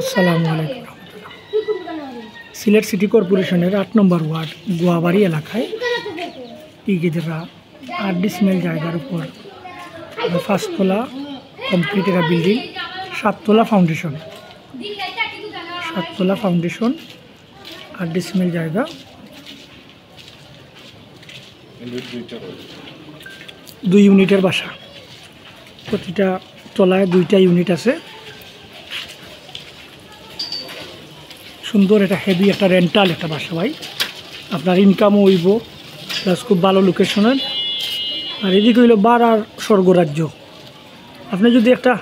আসসালামু আলাইকুম। সিলেট সিটি কর্পোরেশনের ৮ নম্বর ওয়ার্ড গোয়াবাড়ি এলাকায় ইগেদরা ৮ ডিসিমেল জায়গার উপর ৫ তলা কমপ্লিট একটা বিল্ডিং, ৭ তলা ফাউন্ডেশন, ৮ ডিসিমেল জায়গা, 2 ইউনিটের বাসা। প্রতিটা তলায় 2টা ইউনিট আছে। সুন্দর একটা হেভি একটা রেন্টাল একটা বাসা ভাই, আপনার ইনকামও হইব, প্লাস খুব ভালো লোকেশনের। আর এদিকে হইল বাড়ার স্বর্গরাজ্য। আপনি যদি একটা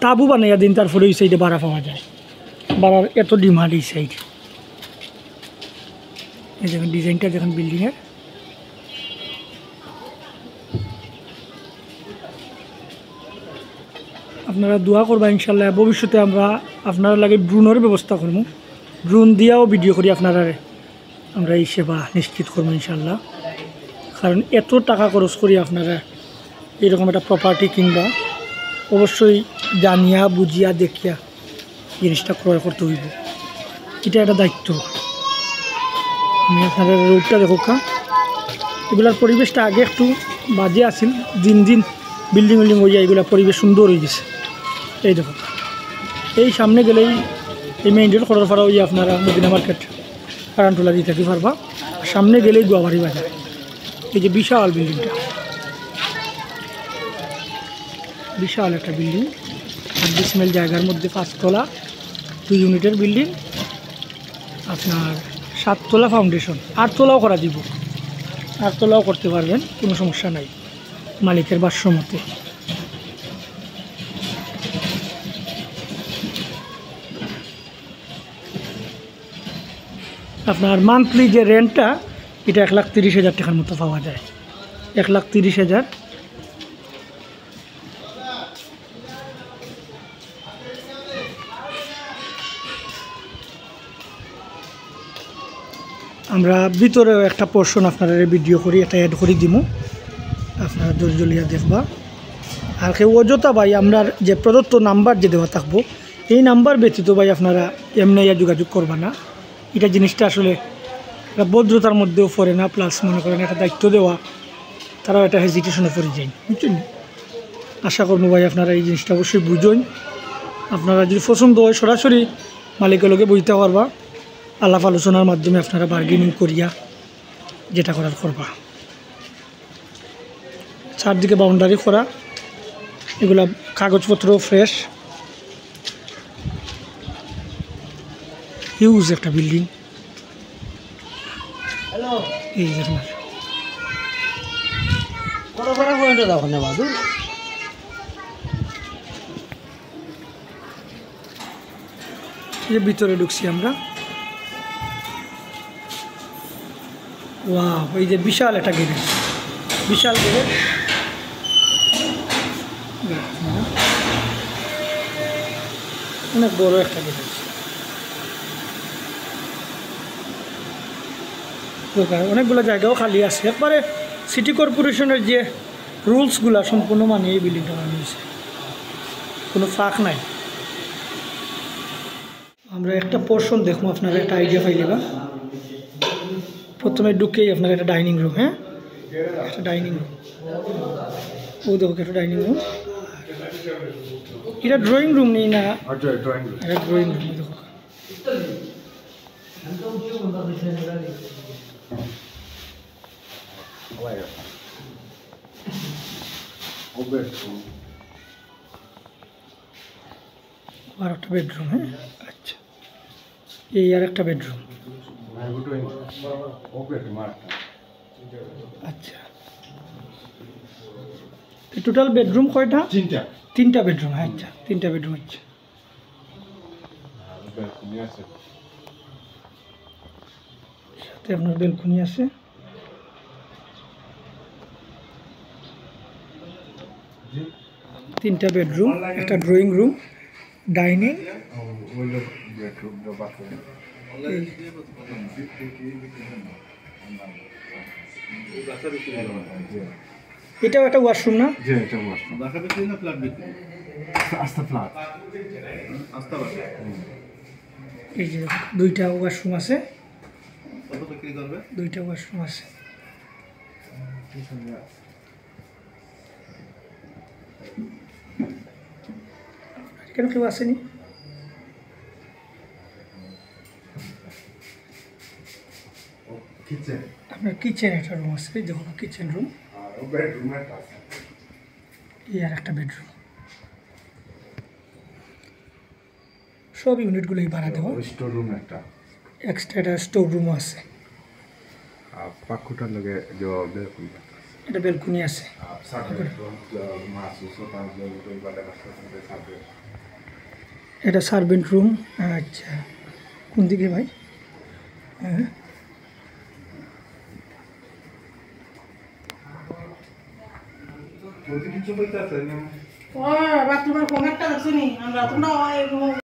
তাবু বানাইয়া দিন, তারপরে ওই সাইডে ভাড়া পাওয়া যায়। বাড়ার এত ডিমান্ড এই সাইড। এই দেখুন ডিজাইনটা দেখুন বিল্ডিংয়ের। আপনারা দোয়া করবা ইনশাল্লাহ। ভবিষ্যতে আপনারা লাগে ড্রোনের ব্যবস্থা করবো, ড্রোন দিয়াও ভিডিও করি আপনারা আমরা এই সেবা নিশ্চিত করবো ইনশাল্লাহ। কারণ এত টাকা খরচ করি আপনারা এরকম একটা প্রপার্টি কিনবা, অবশ্যই জানিয়া বুঝিয়া দেখিয়া জিনিসটা ক্রয় করতে হইব, এটা একটা দায়িত্ব। আমি আপনারা রোডটা দেখো, এগুলার পরিবেশটা আগে একটু বাজে আছিল, দিন দিন বিল্ডিং হয়ে যায়, এগুলা পরিবেশ সুন্দর হয়ে গেছে। এই দেখো, এই সামনে গেলেই এই মেইন রোড করার পর ওই আপনারা মদিনা মার্কেট কারানটোলা দিয়ে থাকি পারবা। সামনে গেলেই গোয়াবাড়ি বাজার। এই যে বিশাল বিল্ডিংটা, বিশাল একটা বিল্ডিং, ৮ ডিসিমেল জায়গার মধ্যে ৫ তলা 2 ইউনিটের বিল্ডিং, আপনার ৭ তলা ফাউন্ডেশন, ৮ তলাও করা দিব, ৮ তলাও করতে পারবেন, কোনো সমস্যা নাই মালিকের ভাষ্য মতে। আপনার মান্থলি যে রেন্টটা, এটা ১,৩০,০০০ টাকার মতো পাওয়া যায়, ১,৩০,০০০। আমরা ভিতরেও একটা পোর্শন আপনারা ভিডিও করি, এটা অ্যাড করে দিব, আপনারা ধৈর্য দেখবা। আর কেউ অযথা ভাই আমরা যে প্রদত্ত নাম্বার যে দেওয়া থাকবো, এই নাম্বার ব্যতীত ভাই আপনারা এমনি যোগাযোগ করবা না। এটা জিনিসটা আসলে একটা ভদ্রতার মধ্যেও পড়ে না, প্লাস মনে করেন একটা দায়িত্ব দেওয়া, তারাও একটা হেজিটেশনে পড়ে যায়, বুঝছেন। আশা করবো ভাই আপনারা এই জিনিসটা অবশ্যই বুঝুন। আপনারা যদি পছন্দ হয় সরাসরি মালিকের লগে বইতে পারবা, আলাপ আলোচনার মাধ্যমে আপনারা বার্গেনিং করিয়া যেটা করার করবা। চারদিকে বাউন্ডারি করা, এগুলা কাগজপত্র ফ্রেশ, হিউজ একটা বিল্ডিং। এই দেখুন ভিতরে ঢুকছি আমরা। ওয়াও, এই যে বিশাল একটা গ্যারেজ, বিশাল গ্যারেজ, অনেক বড় একটা গ্যারেজ। অনেকগুলো জায়গাও খালি আছে, একবারে সিটি কর্পোরেশনের যে রুলসগুলা সম্পূর্ণ মানিয়ে এই বিল্ডিংটা বানিয়েছে, কোনো ফাঁক নাই। আমরা একটা পোর্শন দেখবো, আপনারা একটা আইডিয়া পাইলেবা। প্রথমে ঢুকেই আপনার একটা ডাইনিং রুম, হ্যাঁ, একটা ডাইনিং রুম, ও দেখো একটা ডাইনিং রুম। এটা ড্রয়িং রুম নেই না, এটা ড্রয়িং রুম। দেখো আর একটা বেডরুম, হ্যাঁ, আচ্ছা, এই আর একটা বেডরুম, আচ্ছা। টোটাল বেডরুম কয়টা? 3টা বেডরুম, হ্যাঁ, আচ্ছা, 3টা বেডরুম, আচ্ছা। সাথে আপনার বেলকনি আছে। তিনটা বেডরুম, একটা ড্রয়িং রুম, ডাইনিং, এটাও একটা ওয়াশরুম না? জি, এটা ওয়াশরুম। বাসা বিক্রি না ফ্ল্যাট বিক্রি? আস্তা ফ্ল্যাট। আস্তা বাসা। এই যে দেখো, দুইটা ওয়াশরুম আছে, কত বিক্রি করবে? দুইটা ওয়াশরুম আছে। কেন কেউ আসেনি? কিচেন আপনার কিচেন একটা রুম আছে, এই দেখুন কিচেন রুম, আর বেডরুম একটা আছে। এই আর একটা বেডরুম। সব ইউনিটগুলোই ভাড়া দেওয়া। স্টোর রুম একটা। এক্সট্রা একটা স্টোর রুমও আছে। আর পাকুটার লগে যে বেলকুনি এটা বেলকুনি আছে। এটা সার্ভেন্ট রুম। আচ্ছা, কোন দিকে ভাই? হ্যাঁ, বাথরুমের কোন একটা আছে নি আমরা তোমরা